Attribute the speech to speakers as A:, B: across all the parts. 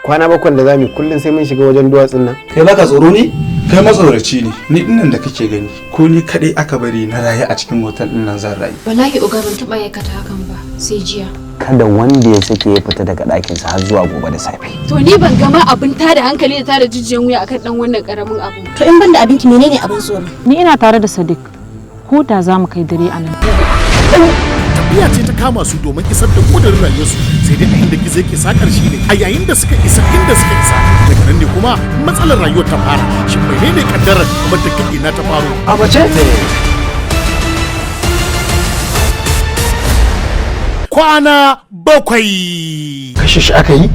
A: kwana bakwai da zamu kullun sai mun shiga wajen duwatsun nan.
B: Kai baka tsoro ne? Kai matsoraci ne. Ni dinnan da kake gani ko ni kadai aka bari na rayu a cikin hotel din nan zan rayu.
C: Wallahi uga ban taba aikata hakan ba sai jiya.
A: Kada wanda ya sake ya fita daga ɗakinsa har zuwa gobe da safe.
C: To ni ban gama abin tada hankali da tada jijiyan wuya akan dan wannan karamin abu.
D: To in banda abinki menene abin tsoro?
E: Ni ina tare da Sadiq. Ko da za mu kai dare a nan.
F: Tafiya ce ta kama su domin isar da kudurin rayuwarsu sai dai a inda gizo yake sakar shi ne a yayin da suka isa inda suka isa daga nan ne kuma matsalar rayuwar ta fara shin menene kaddarar kuma da kake na ta faro
A: A bace?
F: kwana bakwai.
G: Kashe shi aka yi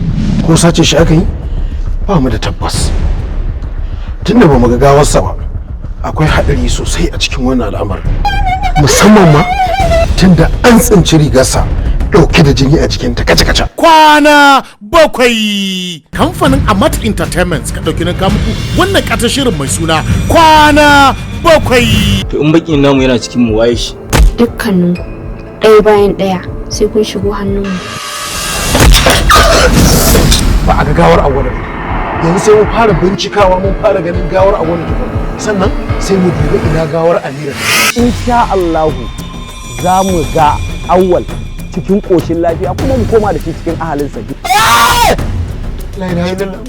G: ko sace shi aka yi ba mu da tabbas tunda ba mu ga gawarsa ba akwai haɗari sosai a cikin wannan al'amarin musamman ma tunda an tsinci rigarsa ɗauke da jini a jikin ta kaca-kaca.
F: Kwana bakwai. Kamfanin Amat Entertainment ka ɗauki nan muku wannan ƙatar shirin mai suna Kwana Bakwai.
H: To in bakin namu yana cikin mu waye shi?
C: Dukkaninku ɗaya bayan ɗaya sai kun shigo hannunmu.
G: Ba a ga gawar Awwalu yanzu sai mun fara bincikawa mun fara ganin gawar Awwalu tukun sannan sai mu dubi ina gawar Amira.
A: Insha Allahu za mu ga Awwal cikin koshin lafiya kuma mu koma da shi cikin ahalinsa.
G: La ilaha illallah.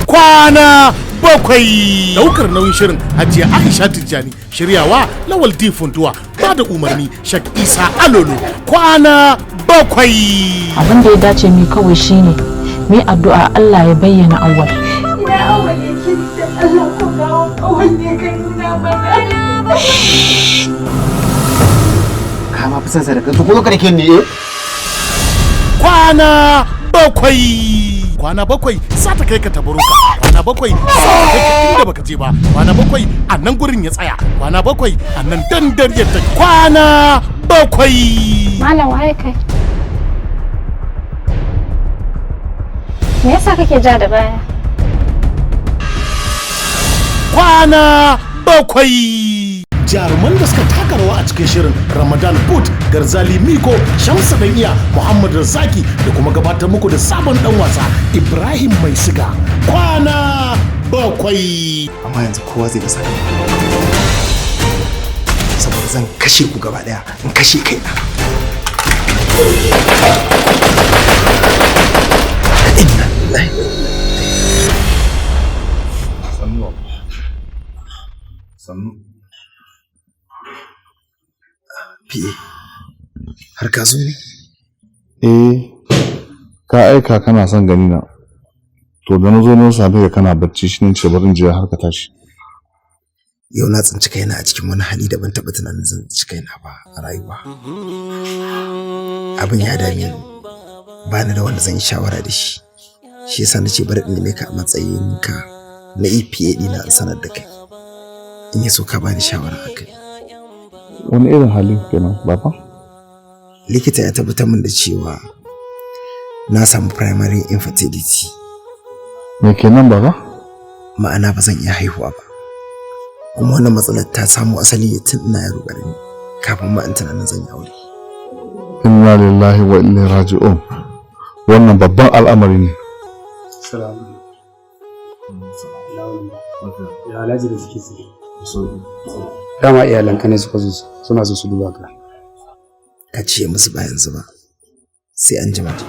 F: Kwana bakwai. Daukar nauyin shirin Hajiya Aisha Tijjani, shiryawa Lawal D Funtuwa, ba da umarni Shak Isa Alolo. Kwana bakwai.
E: Abin da ya dace mu kawai shine mu addu'a Allah ya bayyana Awwal.
D: Ina Awwal yake da Allah ko gawo Awwal ne kan nuna mana.
A: Kama fi sansa da kansu ko kada kin ne
F: Kwana bakwai. Kwana bakwai za ta kai ka tabaruka. Kwana bakwai za ta kai ka inda baka je ba. Kwana bakwai a nan gurin ya tsaya. Kwana bakwai a nan dandar yadda. Kwana bakwai.
D: Malam waye kai? Me yasa kake ja da baya?
F: Kwana bakwai. Jaruman da suka taka rawa a cikin shirin Ramadan Boot, Garzali Miko, Shamsu Danya, Muhammad Razaki da kuma gabatar muku da sabon dan wasa Ibrahim Mai Siga. Kwana bakwai.
B: Amma yanzu kowa zai isa. Saboda zan kashe ku gaba daya, in kashe kaina. Inna lillahi. Sannu. Fiye, har ka zo ne?
I: Ka aika kana son gani na. To da na zo na same ka kana bacci shi ne ce barin jiya har ka tashi.
B: Yau na tsinci kaina a cikin wani hali da ban taɓa tunanin zan tsinci kaina ba a rayuwa. Abin ya dame ni. Ba ni da wanda zan yi shawara da shi. Shi yasa na ce bari in neme ka a matsayin ka na EPA ɗina in sanar da kai. In ya so ka bani shawara a kai.
I: Wani irin halin kenan baba?
B: Likita ya tabbatar min da cewa na samu primary infertility.
I: Me kenan baba?
B: Ma'ana ba zan iya haihuwa ba. Kuma wannan matsalar ta samu asali tun ina yaro ƙarami kafin ma in tunanin zan yi aure.
I: Inna lillahi wa inna raji'un. Wannan babban al'amari ne.
J: Assalamu alaikum. Ya Alhaji da suke so. Dama iyalanka ne suka zo suna so su duba ka.
B: Ka ce musu ba yanzu ba. Sai an jima. To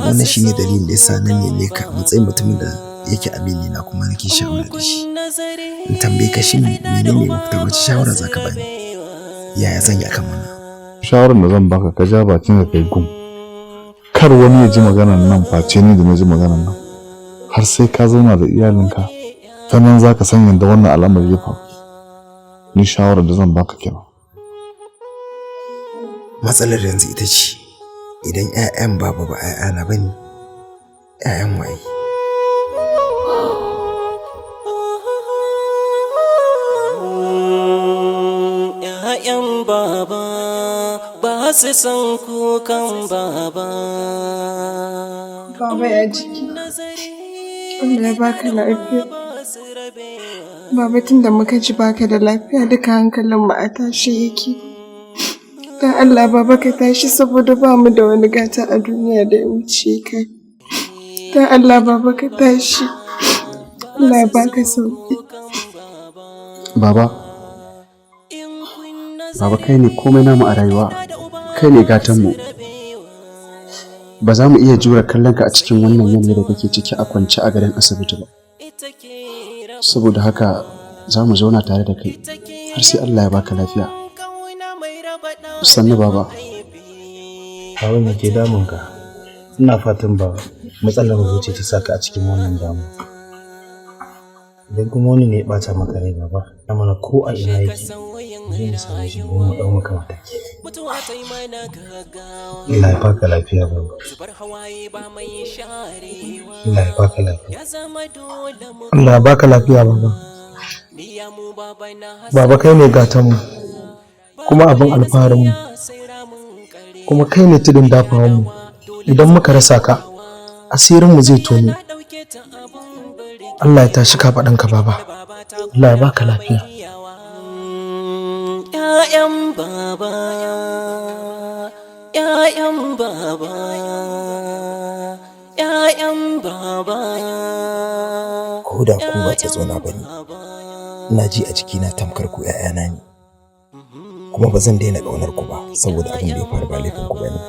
B: wannan shine dalilin da yasa nan ne ka matsayin mutumin da yake amini na kuma nake shawara da shi. In tambaye ka shin menene mafita wace shawara zaka bani? Yaya zan yi akan wannan?
I: Shawarar da zan baka ka ja bakin ka kai gum. Kar wani ya ji maganar nan face ni da na ji maganar nan. Har sai ka zauna da iyalinka. Sannan zaka san yadda wannan al'amari ya faru. Ni shawarar da zan baka kenan.
B: Matsalar yanzu ita ce idan 'ya'yan baba ba 'ya'yana bane 'ya'yan waye.
K: ‘Ya'yan baba ba su san kukan baba.
D: Baba ya jiki. Allah ya baka lafiya. Baba tun da muka ji baka da lafiya duka hankalin mu a tashi yake. Dan Allah baba ka tashi saboda ba mu da wani gata a duniya da ya wuce ka. Dan Allah baba ka tashi. Allah ya baka sauki.
J: Baba kai ne komai namu a rayuwa, kai ne gatanmu. Ba za mu iya jura kallon ka a cikin wannan yanayi da kake ciki a kwance a gadon asibiti ba. Saboda haka za mu zauna tare da kai har sai Allah ya baka lafiya. Sannu baba.
H: Abin da ke damunka, ina fatan ba matsalar zuci ta saka a cikin wannan damu. Idan kuma wani ne ya ɓata maka rai baba, na mana ko a ina yake, zai mu same shi domin mu ɗau maka mataki. Allah ya baka lafiya baba. Allah ya baka lafiya.
G: Allah ya baka lafiya baba. Baba kai ne gatanmu, kuma abin alfaharinmu, kuma kai ne tudun dafawanmu. Idan muka rasa ka, asirinmu zai tone. Allah ya tashi kafaɗanka baba. Allah ya baka lafiya.
K: ‘Ya'yan baba, ‘ya'yan baba, ‘ya'yan baba.
B: Ko da ku ba ta tsona ba ne, ina ji a jikina tamkar ku ‘ya'yana ne. Kuma ba zan daina ƙaunar ku ba saboda abin da ya faru ba laifin ku ba ne.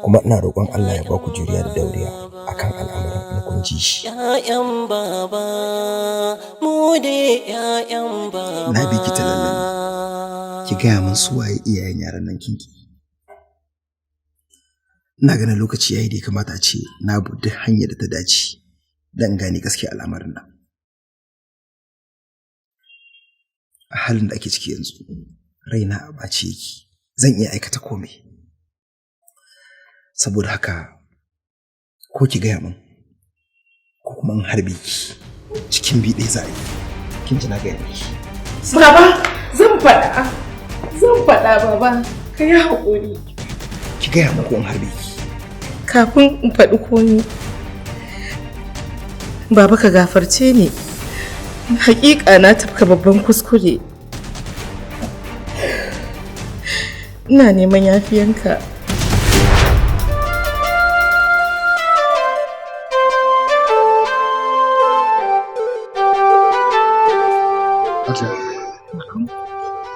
B: Kuma ina roƙon Allah ya ba ku juriya da dauriya akan al'amuran in kun ji shi.
K: ‘Ya'yan baba, mu ne ‘ya'yan baba.
B: Na bi ki ta lallani, ki gaya min su waye iyayen yaran nan kinki. Ina ganin lokaci yayi da ya kamata a ce na bi duk hanyar da ta dace dan gane gaskiya al'amarin nan. A halin da ake ciki yanzu, raina a ɓace yake, zan iya aikata komai. Saboda haka ko ki gaya min ko kuma in harbe ki cikin bi ɗaya za a yi. Kin ji na gaya miki.
D: Baba zan faɗa baba, ka yi haƙuri.
B: Ki gaya min ko in harbe ki.
D: Kafin in faɗi komi, baba ka gafarce ni. Haƙiƙa na tafka babban kuskure. Ina neman yafiyanka.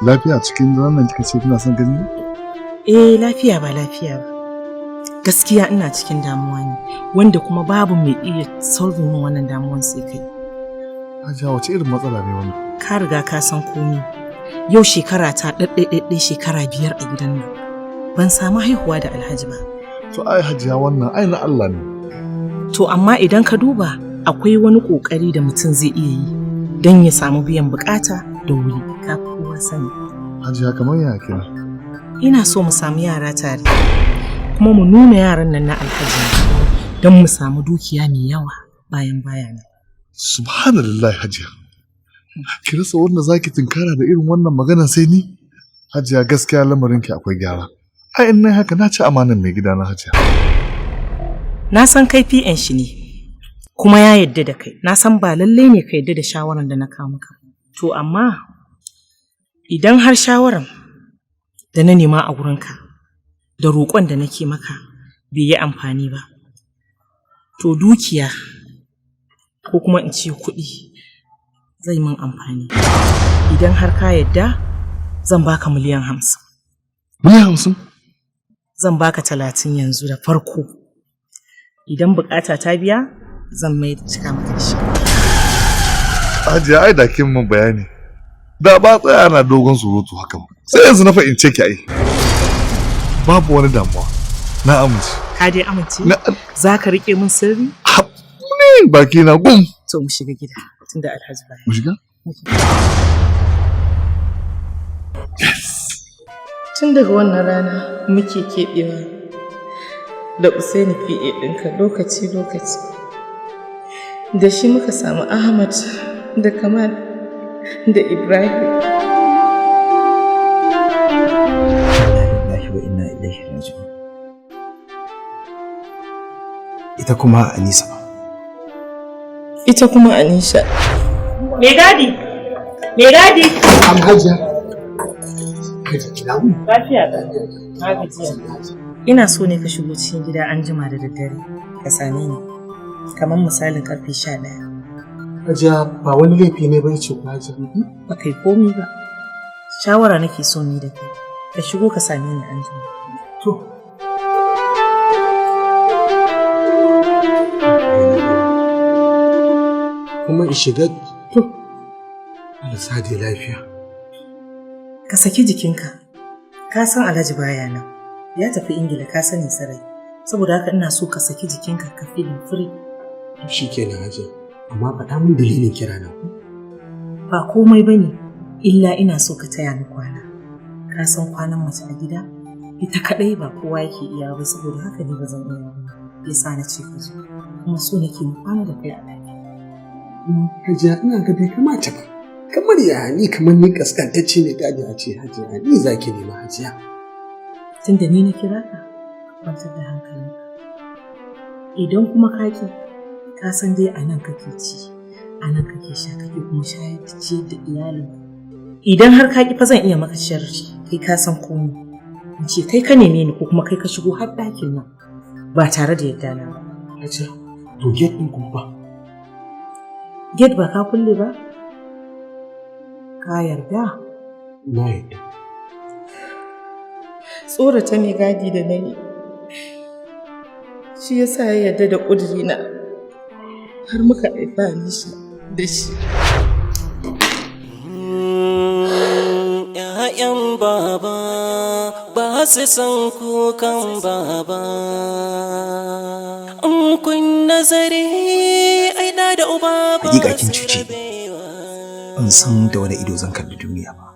I: Lafiya cikin wannan kika ce kina son gani?
L: Lafiya ba lafiya ba. Gaskiya ina cikin damuwa ne, wanda kuma babu mai iya solve min wannan damuwan sai kai.
I: Hajiya wace irin matsala ne wannan?
L: Ka riga ka san komai. Yau shekara ta ɗaɗɗaiɗaiɗai shekara 5 a gidan nan. Ban samu haihuwa da Alhaji ba.
I: To ai Hajiya wannan ai na Allah ne.
L: To amma idan ka duba akwai wani ƙoƙari da mutum zai iya yi don ya samu biyan bukata da wuri. Ka kowa sani.
I: Hajiya kamar ya kina?
L: Ina so mu samu yara tare, kuma mu nuna yaran nan na Alhaji don mu samu dukiya mai yawa bayan bayana.
I: Subhanallah Hajiya. Ki rasa wanda zaki tinkara da irin wannan magana sai ni? Hajiya gaskiya lamarin ki akwai gyara. Ai in nayi haka na ci amanan mai gidana Hajiya.
L: Na san kai PN shi ne, kuma ya yadda da kai. Na san ba lallai ne ka yadda da shawaran da na kawo maka. To amma idan har shawaran da na nema a wurinka da roƙon da nake maka bai yi amfani ba, to dukiya ko kuma in ce kuɗi zai min amfani. Idan har ka yadda zan baka miliyan 50.
I: Miliyan 50?
L: Zan baka 30 yanzu da farko. Idan bukata ta biya zan mai cika maka da shi.
I: Hajiya ai da kin mun bayani. Da ba tsaya ana dogon surutu haka ba. Sai yanzu na fahimce ki ai. Babu wani damuwa. Na amince.
L: Ka dai amince? Za ka rike min sirri?
I: Ne baki na gum.
L: To mu shiga gida tunda Alhaji baya.
I: Mu shiga?
D: Tun daga wannan rana muke keɓewa da Usaini PA ɗinka lokaci-lokaci. Da shi muka samu Ahmad da Kamal da Ibrahim.
B: Wa inna ilaihi raji'un. Ita kuma Anisa.
D: Ita kuma Anisha.
L: Me gadi? Me gadi?
G: Alhaji.
L: Lafiya ɗan. Na gajiya. Ina so ne ka shigo cikin gida an jima da daddare ka same ni kamar misalin karfe 11.
G: Hajiya ba wani laifi ne bai ce ba Hajiya.
L: Ba kai komi ba. Shawara nake so ni da kai. Ka shigo ka same ni an jima.
G: To. Kuma in shiga to. Allah sa dai lafiya.
L: Ka saki jikinka. Ka san Alhaji baya nan. Ya tafi Ingila ka sani sarai. Saboda haka ina so ka saki jikinka ka feel free.
G: Shi kenan Hajiya. Amma faɗa min dalilin kira na ku.
L: Ba komai bane illa ina so ka taya ni kwana. Ka san kwanan mace a gida ita kadai ba kowa yake iya ba saboda haka ne ba zan iya ba. Yasa na ce ka zo. Kuma so nake mu kwana da kai a ɗaki.
G: Hajiya ina ga bai kamata ba. Kamar ya ni kamar ni kaskantacce ne da a ce Hajiya ni zaki nema Hajiya.
L: Tunda ni na kira ka kwantar da hankalinka. Idan kuma kaki ka san dai a nan kake ci a nan kake sha kake kuma shayar da ciyar da iyalin. Idan har kaki fa zan iya maka sharri kai ka san komai. In ce kai ka neme ni ko kuma kai ka shigo har ɗakin nan ba tare da yadda na ba.
G: Hajiya to gate ɗin kuma ba.
L: Gate ba ka kulle ba? Ka yarda?
G: Na yarda.
D: Tsorata mai gadi da na yi shi yasa ya yarda da ƙudurina har muka haifa ni shi da shi.
K: ‘Ya'yan baba ba su san kukan baba. In kun nazari aina da uba ba
B: hakika kin cuce in san da wani ido zan kalli duniya ba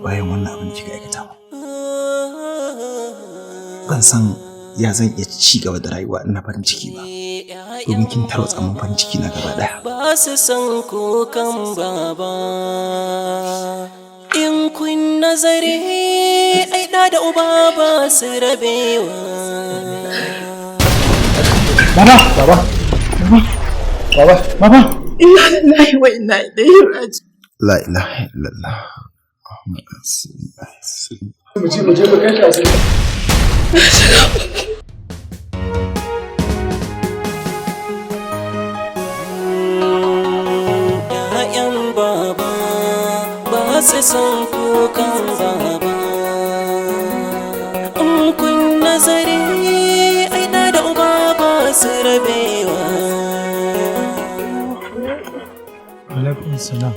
B: bayan wannan abin da kika aikata ba. Ban san ya zan iya ci gaba da rayuwa ina farin ciki ba domin kin tarwatsa min farin ciki na gaba daya.
K: Ba su san kukan baba. In kun nazari aina da uba ba su rabewa.
G: Baba.
D: Inna lillahi wa inna ilaihi raji'un.
B: La ilaha illallah.
G: Mu je mu kai shi asibiti.
K: ‘Ya'yan baba ba su san kukan baba. In kun nazari aina da uba ba su rabewa.
H: Alaikun salam.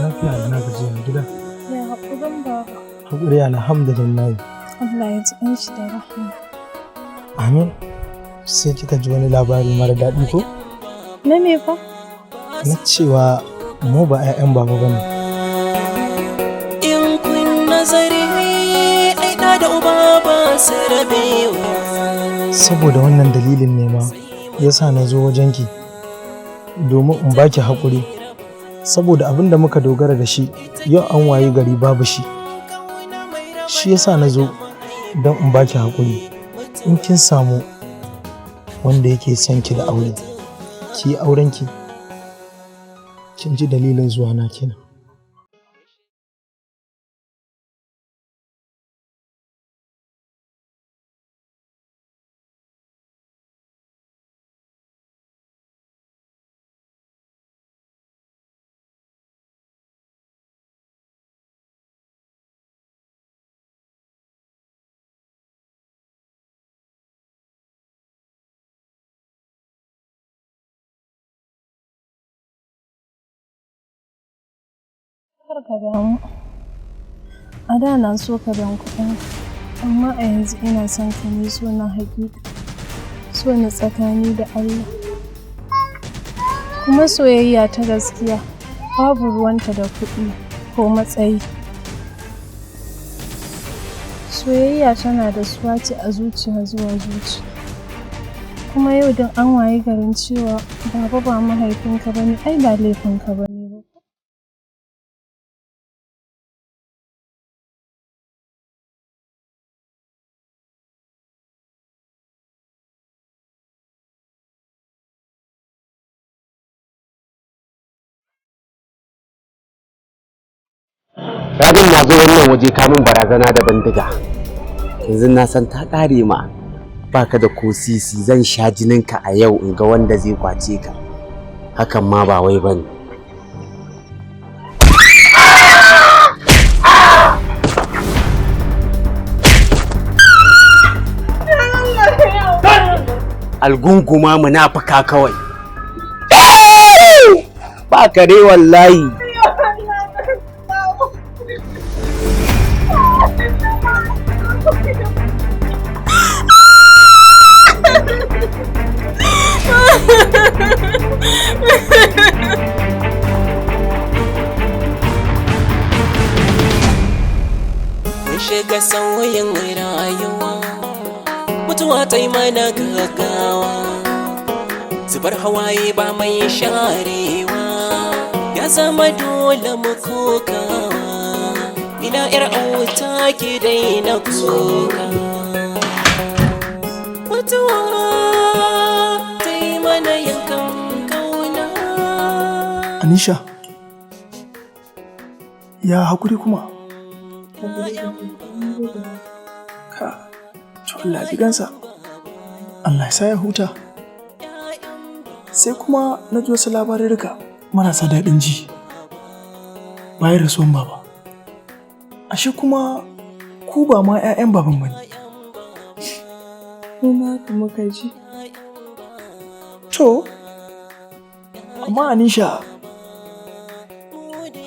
H: Lafiya da na gajiya gida.
M: Ya haƙurin baba.
H: Haƙuri alhamdulillah.
M: Allah ya ji shi da rahama.
H: Amin. Sai kika ji wani labari mara daɗi ko?
M: Na me fa?
H: Na cewa mu ba 'ya'yan baba bane.
K: In kun nazari aina da uba ba su rabewa.
H: Saboda wannan dalilin ne ma yasa na zo wajenki domin in baki haƙuri. Saboda abin da muka dogara da shi yau an waye gari babu shi. Shi yasa na zo don in baki haƙuri. In kin samu wanda yake son ki da aure, ki yi aurenki. Kin ji dalilin zuwa na kenan.
M: Kar ka damu. A da na so ka ban kuɗin, amma a yanzu ina son ka ne so na haƙiƙa, so na tsakani da Allah. Kuma soyayya ta gaskiya babu ruwanta da kuɗi ko matsayi. Soyayya tana da suwaci a zuciya zuwa zuci. Kuma yau don an waye garin cewa baba ba mahaifinka bane, ai ba laifinka bane.
A: Radin na zo wannan waje kamun barazana da bindiga. Yanzu na san ta ƙare ma. Baka da ko sisi, zan sha jininka a yau in ga wanda zai kwace ka. Hakan ma ba wai bane. Algunguma munafika kawai. Ba kare wallahi.
K: Mun shiga sauyin rayuwa, mutuwa ta yi mana gaggawa, zubar hawaye ba mai sharewa, ya zama dole mu kokawa, ina 'yar auta ki daina kuka. Mutuwa ta yi mana yankan kauna.
N: Anisha, ya hakuri kuma? Ka, to Allah ji gansa, Allah ya sa ya huta. Sai kuma na ji wasu labarurruka marasa daɗin ji bayan rasuwan baba. Ashe kuma ku ba ma 'ya'yan baban bane.
M: Kuma kuma ka ji.
N: To, amma Anisha,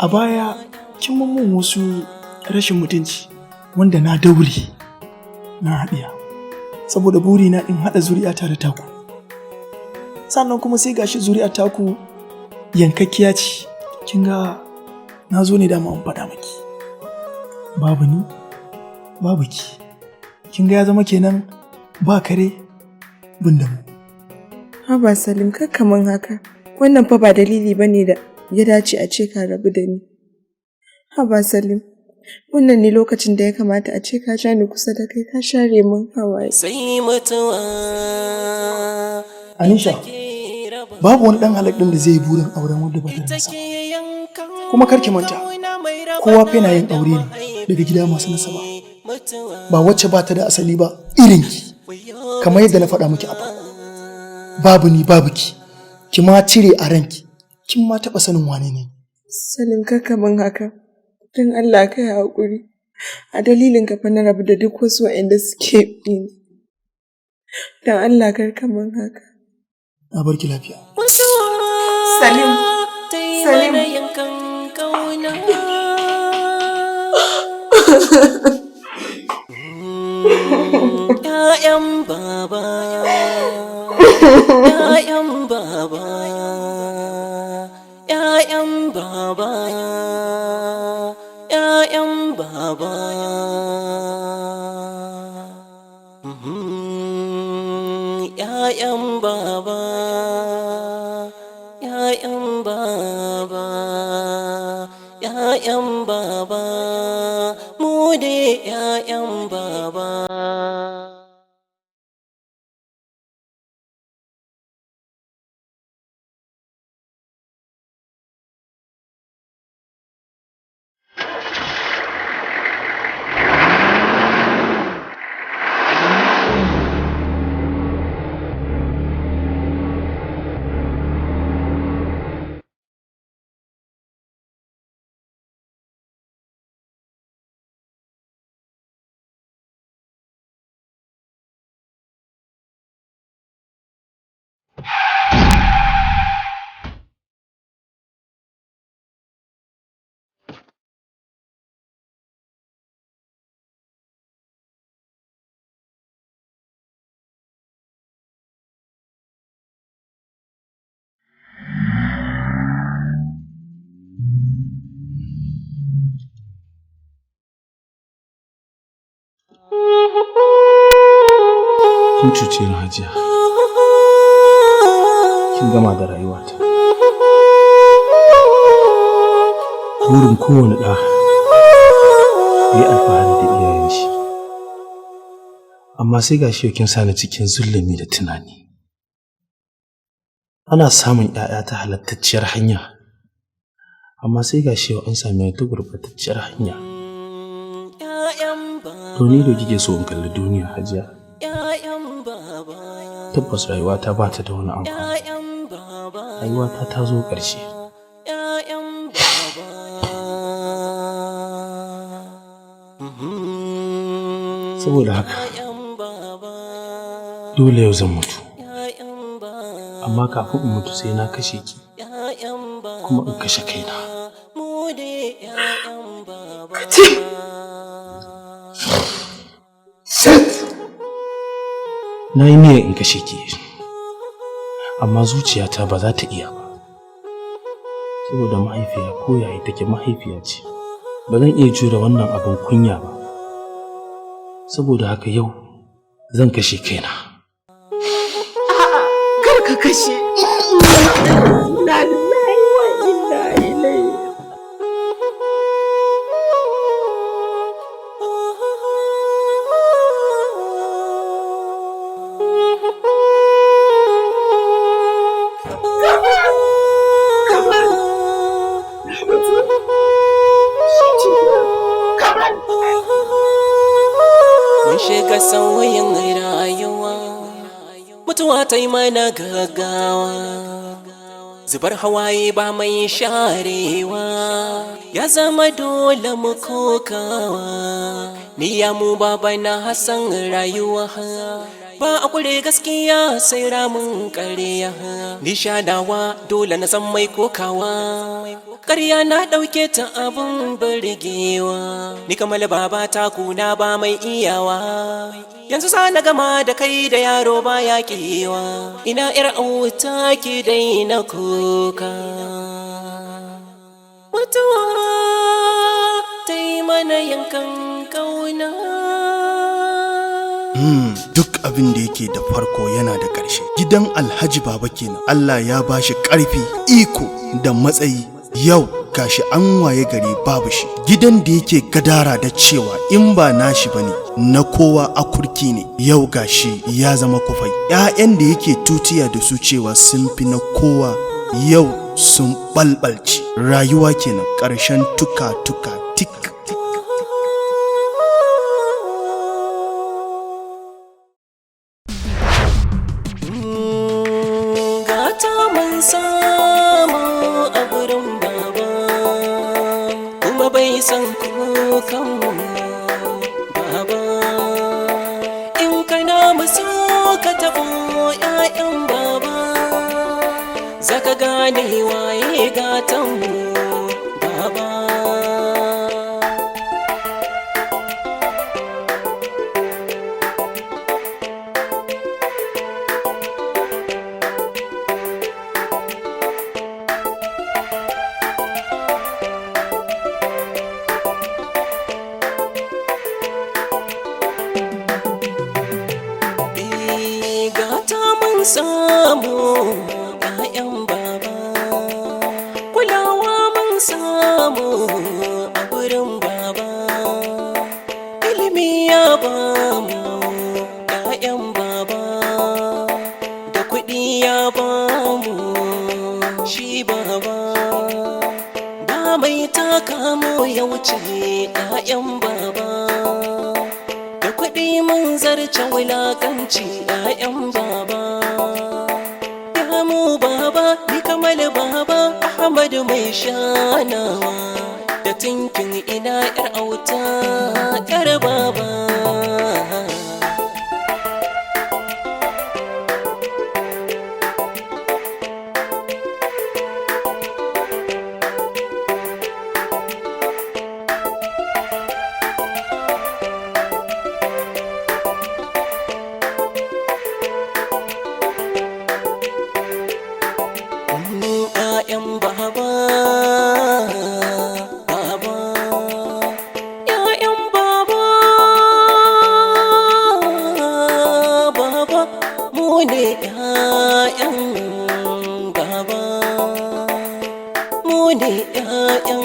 N: a baya kin mun wasu rashin mutunci wanda na daure na haɗiya saboda burina in haɗa zuri'a tare taku. Sannan kuma sai gashi zuri'a taku yankakkiya ce. Kin ga na zo ne da in faɗa maki. Babu ni, babu ki. Kin ga ya zama kenan ba kare bin da mu.
M: Haba Salim, kar kaman haka. Wannan fa ba dalili bane da ya dace a ce ka rabu da ni. Haba Salim, wannan ne lokacin da ya kamata a ce ka ja ni kusa da kai ka share min hawaye.
K: Sai mutuwa.
N: Anisha, babu wani ɗan halak ɗin da zai yi burin auren wanda ba ta nasa. Kuma kar ki manta, kowa fa yana yin aure ne daga gida masu nasaba. Ba wacce ba ta da asali ba irin ki. Kamar yadda na faɗa miki a farko. Babu ni babu ki. Ki ma cire a ranki. Kin ma taɓa sanin wane ne.
M: Salim, kar kaman haka. Don Allah ka yi haƙuri. A dalilin ka fa na rabu da duk wasu waɗanda suke bi. Don Allah kar kaman haka.
N: Na bar ki lafiya.
M: Salim. Salim.
K: ‘Ya'yan baba, ‘ya'yan baba, ‘ya'yan baba, ‘ya'yan baba, ‘ya'yan baba, ‘ya'yan baba, ‘ya'yan baba, mu ne ‘ya'yan baba.
H: Kin cuce ni Hajiya. Kin gama da rayuwata. Burin kowane ɗa ya alfahari da iyayen shi. Amma sai gashi kin sani cikin zulumi da tunani. Ana samun ƴaƴa ta halattacciyar hanya. Amma sai gashi an same ta gurbatacciyar hanya. To ni da kike so in kalli duniya Hajiya. Tabbas rayuwata ba ta da wani amfani. Rayuwata ta zo ƙarshe. Saboda haka dole yau zan mutu. Amma kafin in mutu sai na kashe ki kuma in kashe kaina. Na yi niyyar in kashe ki, amma zuciyata ba za ta iya ba. Saboda mahaifiya ko yayi take mahaifiya ce, ba zan iya jure wannan abin kunya ba. Saboda haka yau zan kashe kaina.
D: Kar ka kashe. Na lillahi wa inna ilaihi.
K: Mun shiga sauyin rayuwa, mutuwa ta yi mana gaggawa, zubar hawaye ba mai sharewa, ya zama dole mu kokawa. Ni ya mu baba na Hassan rayuwa, ba a kure gaskiya sai ramin ƙarya. Ni shadawa dole na san mai kokawa, ƙarya na ɗauke ta abin burgewa. Ni kamar baba ta kuna ba mai iyawa, yanzu sa na gama da kai da yaro ba ya kewa. Ina yar auta ki dai na kuka, mutuwa ta yi mana yankan ƙauna.
N: Duk abin da yake da farko yana da ƙarshe. Gidan Alhaji Baba kenan, Allah ya bashi ƙarfi, iko da matsayi. Yau gashi an waye gari babu shi. Gidan da yake gadara da cewa in ba nashi bane na kowa akurki ne, yau gashi ya zama kufai. 'Ya'yan da yake tutiya da su cewa sun fi na kowa yau sun balbalci. Rayuwa kenan, ƙarshen tuka-tuka tik.
K: San kukan baba, in kana musu ka taɓo 'ya'yan baba, zaka gane waye gatan baba. Samu 'ya'yan baba, kulawa mun samu a gurin baba, ilimi ya bamu 'ya'yan baba, da kuɗi ya bamu shi baba, ba mai taka mu ya wuce 'ya'yan baba, da kuɗi mun zarce wulakanci 'ya'yan baba. Mu baba, ni kamal baba, Ahmadu mai shanawa, da tinkin ina 'yar auta 'yar baba. mu ne 'ya'yan